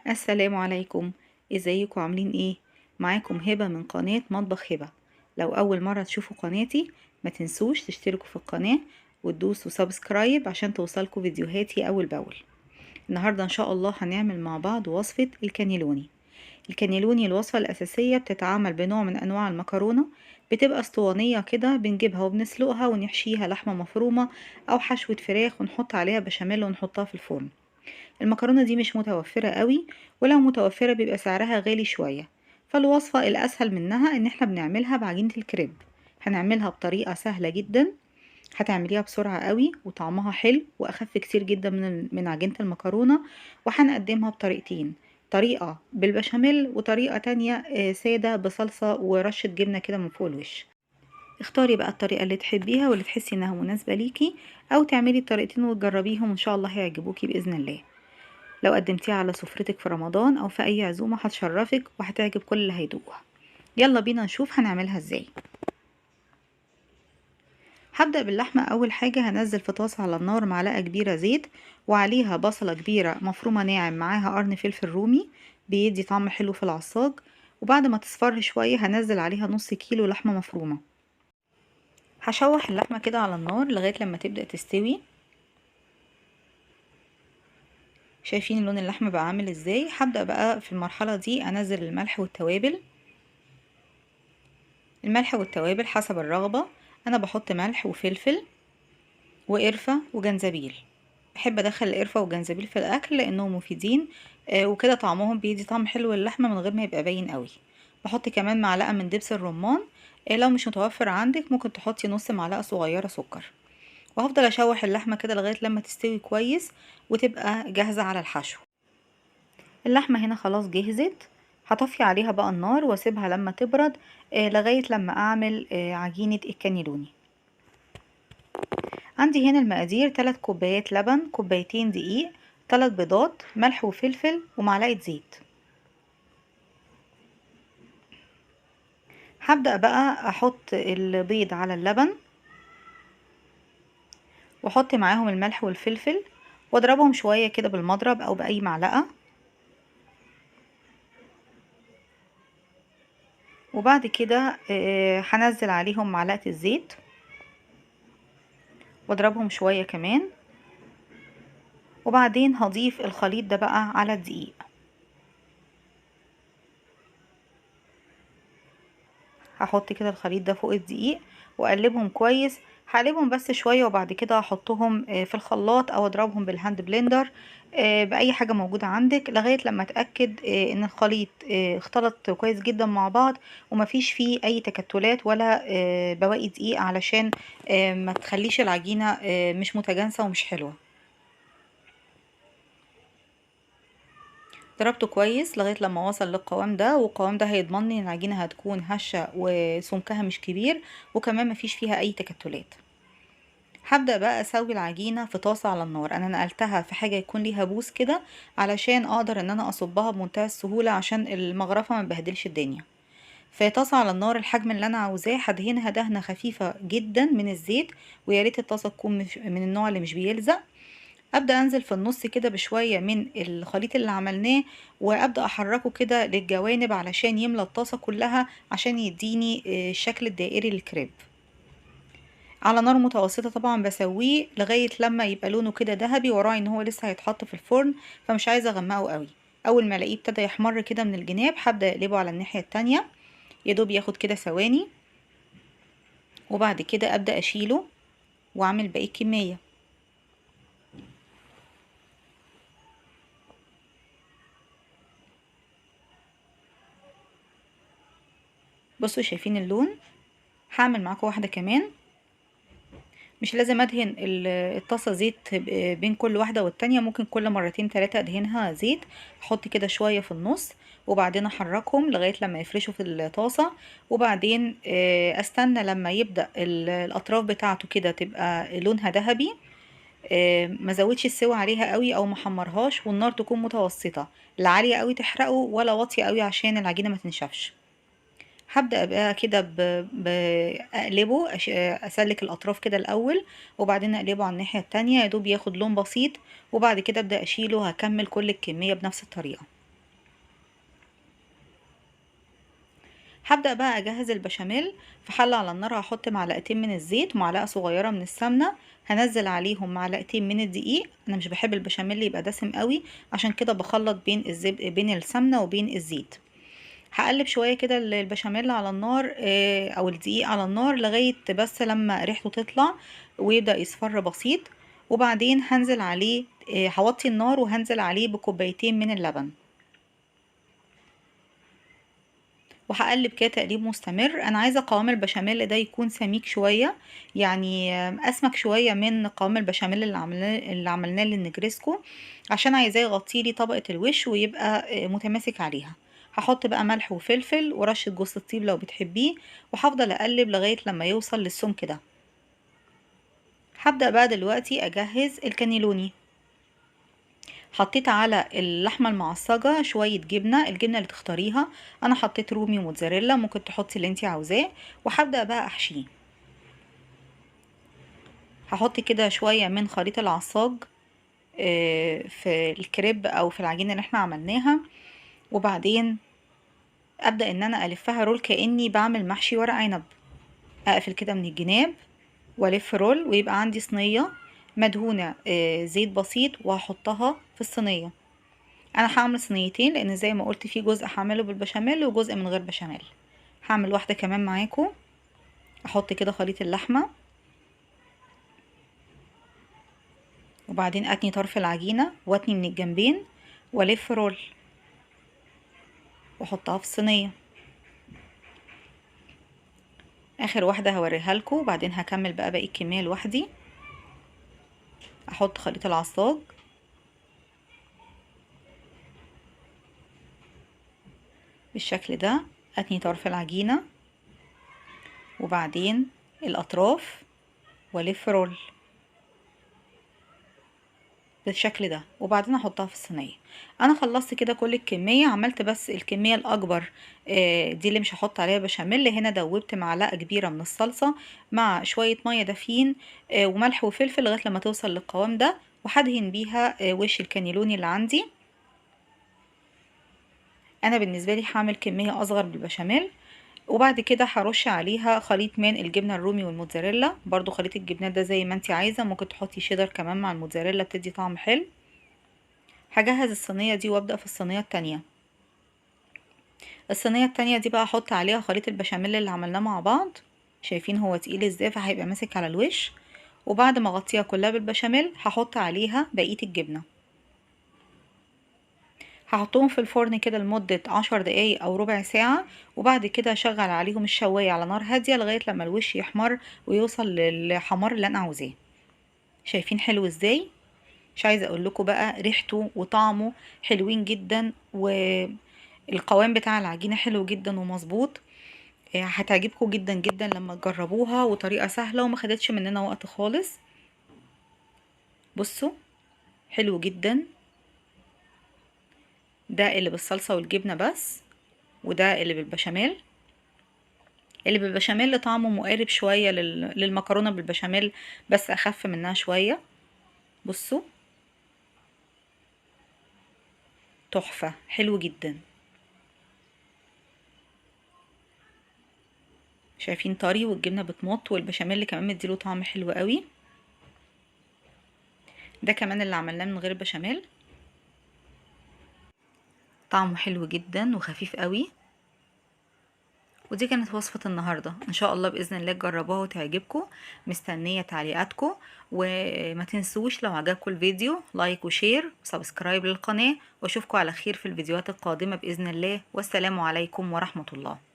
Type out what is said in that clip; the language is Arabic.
السلام عليكم. ازيكم عاملين ايه؟ معاكم هبة من قناة مطبخ هبة. لو اول مرة تشوفوا قناتي ما تنسوش تشتركوا في القناة وتدوسوا سبسكرايب عشان توصلكوا فيديوهاتي اول باول. النهاردة ان شاء الله هنعمل مع بعض وصفة الكانيلوني. الكانيلوني الوصفة الاساسية بتتعمل بنوع من انواع المكرونة، بتبقى اسطوانية كده، بنجيبها وبنسلقها ونحشيها لحمة مفرومة او حشوة فراخ ونحط عليها بشاميل ونحطها في الفرن. المكرونة دي مش متوفرة قوي، ولو متوفرة بيبقى سعرها غالي شوية. فالوصفة الأسهل منها إن احنا بنعملها بعجينة الكريب. هنعملها بطريقة سهلة جدا، هتعمليها بسرعة قوي وطعمها حلو وأخف كتير جدا من عجينة المكرونة. وهنقدمها بطريقتين: طريقة بالبشاميل وطريقة تانية سادة بصلصة ورشة جبنة كده من فوق الوش. اختاري بقى الطريقة اللي تحبيها واللي تحسي انها مناسبة ليكي، او تعملي الطريقتين وتجربيهم وان شاء الله هيعجبوكي بإذن الله. لو قدمتيها على سفرتك في رمضان او في اي عزومة هتشرفك وهتعجب كل اللي هيدوقها. يلا بينا نشوف هنعملها ازاي. هبدأ باللحمة. اول حاجة هنزل في طاسة على النار معلقة كبيرة زيت، وعليها بصلة كبيرة مفرومة ناعم معاها قرن فلفل رومي بيدي طعم حلو في العصاج. وبعد ما تصفر شوية هنزل عليها نص كيلو لحمة مفرومة. هشوح اللحمة كده على النار لغاية لما تبدأ تستوي. شايفين لون اللحمة بقى عامل ازاي؟ هبدأ بقى في المرحلة دي انزل الملح والتوابل. الملح والتوابل حسب الرغبة، انا بحط ملح وفلفل وقرفة وجنزبيل. بحب ادخل القرفة والجنزبيل في الاكل لانهم مفيدين، وكده طعمهم بيدي طعم حلو للحمة من غير ما يبقى باين قوي. بحط كمان معلقة من دبس الرمان. لو مش متوفر عندك ممكن تحطي نص معلقة صغيرة سكر. وهفضل اشوح اللحمة كده لغاية لما تستوي كويس وتبقى جاهزة على الحشو. اللحمة هنا خلاص جهزت. هطفي عليها بقى النار واسيبها لما تبرد، لغاية لما اعمل عجينة الكانيلوني. عندي هنا المقادير: 3 كوبايات لبن، كوبايتين دقيق، 3 بيضات، ملح وفلفل ومعلقة زيت. هبدأ بقى احط البيض على اللبن واحط معاهم الملح والفلفل واضربهم شوية كده بالمضرب او بأي معلقة. وبعد كده هنزل عليهم معلقة الزيت واضربهم شوية كمان. وبعدين هضيف الخليط ده بقى على الدقيق. هحط كده الخليط ده فوق الدقيق واقلبهم كويس. هقلبهم بس شوية وبعد كده هحطهم في الخلاط او اضربهم بالهاند بلندر، باي حاجة موجودة عندك، لغاية لما اتأكد ان الخليط اختلط كويس جدا مع بعض ومفيش فيه اي تكتلات ولا بواقي دقيق، علشان ما تخليش العجينة مش متجانسة ومش حلوة. ضربته كويس لغاية لما وصل للقوام ده، والقوام ده هيضمن لي ان العجينة هتكون هشة وسمكها مش كبير وكمان مفيش فيها اي تكتلات. هبدأ بقى اسوي العجينة في طاسة على النار. انا نقلتها في حاجة يكون ليها بوس كده علشان اقدر ان انا اصبها بمنتهى السهولة، عشان المغرفة ما تبهدلش الدنيا. في طاسة على النار الحجم اللي انا عاوزاه هدهنها دهنة خفيفة جدا من الزيت، ويا ريت الطاسة تكون من النوع اللي مش بيلزق. ابدا انزل في النص كده بشويه من الخليط اللي عملناه، وابدا احركه كده للجوانب علشان يملى الطاسه كلها، عشان يديني الشكل الدائري للكريب. على نار متوسطه طبعا بسويه لغايه لما يبقى لونه كده ذهبي، وراعي ان هو لسه هيتحط في الفرن فمش عايزه اغمقه قوي. اول ما الاقيه ابتدى يحمر كده من الجناب هبدا اقلبه على الناحيه التانية، يدوب ياخد كده ثواني. وبعد كده ابدا اشيله واعمل باقي الكميه. بصوا شايفين اللون؟ هعمل معاكم واحده كمان. مش لازم ادهن الطاسة زيت بين كل واحدة والتانية، ممكن كل مرتين 3 ادهنها زيت. احط كده شوية في النص وبعدين احركهم لغاية لما يفرشوا في الطاسة. وبعدين استنى لما يبدأ الاطراف بتاعته كده تبقى لونها ذهبي. ما زودش السوا عليها قوي او ما حمرهاش، والنار تكون متوسطة، لا عالية قوي تحرقه ولا واطية قوي عشان العجينة ما تنشفش. هبدأ بقى كده بقلبه اسلك الاطراف كده الاول، وبعدين اقلبه على الناحية التانية يدوب ياخد لون بسيط. وبعد كده ابدأ اشيله، هكمل كل الكمية بنفس الطريقة. هبدأ بقى اجهز البشاميل. في حلة على النار هحط معلقتين من الزيت ومعلقة صغيرة من السمنة، هنزل عليهم معلقتين من الدقيق. انا مش بحب البشاميل يبقى دسم قوي، عشان كده بخلط بين السمنة وبين الزيت. هقلب شوية كده البشاميل على النار او الدقيق على النار لغاية بس لما ريحته تطلع ويبدأ يصفر بسيط. وبعدين هنزل عليه، هوطي النار وهنزل عليه بكوبايتين من اللبن، وهقلب كده تقليب مستمر. انا عايزه قوام البشاميل ده يكون سميك شويه، يعني اسمك شويه من قوام البشاميل اللي عملناه للنجريسكو، عشان عايزاه يغطي لي طبقه الوش ويبقى متماسك عليها. هحط بقى ملح وفلفل ورشه جوز الطيب لو بتحبيه، وهفضل اقلب لغايه لما يوصل للسمك ده. هبدأ بقى دلوقتي اجهز الكانيلوني. حطيت على اللحمة المعصجة شوية جبنة، الجبنة اللي تختاريها. انا حطيت رومي وموتزاريلا، ممكن تحطي اللي انتي عاوزاه. وهبدأ بقى احشيه. هحط كده شوية من خليط العصاج في الكريب او في العجينة اللي احنا عملناها، وبعدين ابدأ ان انا الفها رول كأني بعمل محشي ورق عنب. اقفل كده من الجناب والف رول، ويبقى عندي صينية مدهونة زيت بسيط، وهحطها في الصينية. انا هعمل صينيتين لان زي ما قلت في جزء هعمله بالبشاميل وجزء من غير بشاميل. هعمل واحده كمان معاكم. احط كده خليط اللحمه، وبعدين اتني طرف العجينه واتني من الجنبين والف رول واحطها في الصينيه. اخر واحده هوريها لكم، وبعدين هكمل بقى باقي الكميه لوحدي. احط خليط العصاج بالشكل ده، اتني طرف العجينه وبعدين الاطراف والف رول بالشكل ده، وبعدين احطها في الصينيه. انا خلصت كده كل الكميه، عملت بس الكميه الاكبر دي اللي مش هحط عليها بشاميل. هنا دوبت معلقه كبيره من الصلصه مع شويه ميه دافين وملح وفلفل لغايه لما توصل للقوام ده، وهدهن بيها وش الكانيلوني اللي عندي. انا بالنسبه لي هعمل كميه اصغر بالبشاميل، وبعد كده هرش عليها خليط من الجبنه الرومي والموتزاريلا. برضو خليط الجبنات ده زي ما انتي عايزه، ممكن تحطي شيدر كمان مع الموتزاريلا بتدي طعم حلو. هجهز الصينية دي وابدأ في الصينية التانية. الصينية التانية دي بقى احط عليها خليط البشاميل اللي عملناه مع بعض. شايفين هو تقيل ازاي، فهيبقى ماسك على الوش. وبعد ما اغطيها كلها بالبشاميل هحط عليها بقية الجبنة. هحطهم في الفرن كده لمدة 10 دقايق او ربع ساعة، وبعد كده اشغل عليهم الشواية على نار هادية لغاية لما الوش يحمر ويوصل للحمار اللي انا عاوزاه. شايفين حلو ازاي؟ مش عايزة اقول لكم بقى ريحته وطعمه حلوين جدا، والقوام بتاع العجينة حلو جدا ومظبوط. هتعجبكم جدا جدا لما تجربوها، وطريقة سهلة وما خدتش مننا وقت خالص. بصوا حلو جدا. ده اللي بالصلصة والجبنة بس، وده اللي بالبشاميل. اللي بالبشاميل طعمه مقارب شوية للمكرونة بالبشاميل، بس اخف منها شوية. بصوا تحفة، حلو جدا. شايفين طري والجبنة بتمط والبشاميل كمان مديله طعم حلو قوي. ده كمان اللي عملناه من غير بشاميل، طعمه حلو جدا وخفيف قوي. ودي كانت وصفة النهاردة، ان شاء الله بإذن الله تجربوها وتعجبكم. مستنية تعليقاتكم، وما تنسوش لو عجبكم الفيديو لايك وشير وسبسكرايب للقناة، واشوفكم على خير في الفيديوهات القادمة بإذن الله. والسلام عليكم ورحمة الله.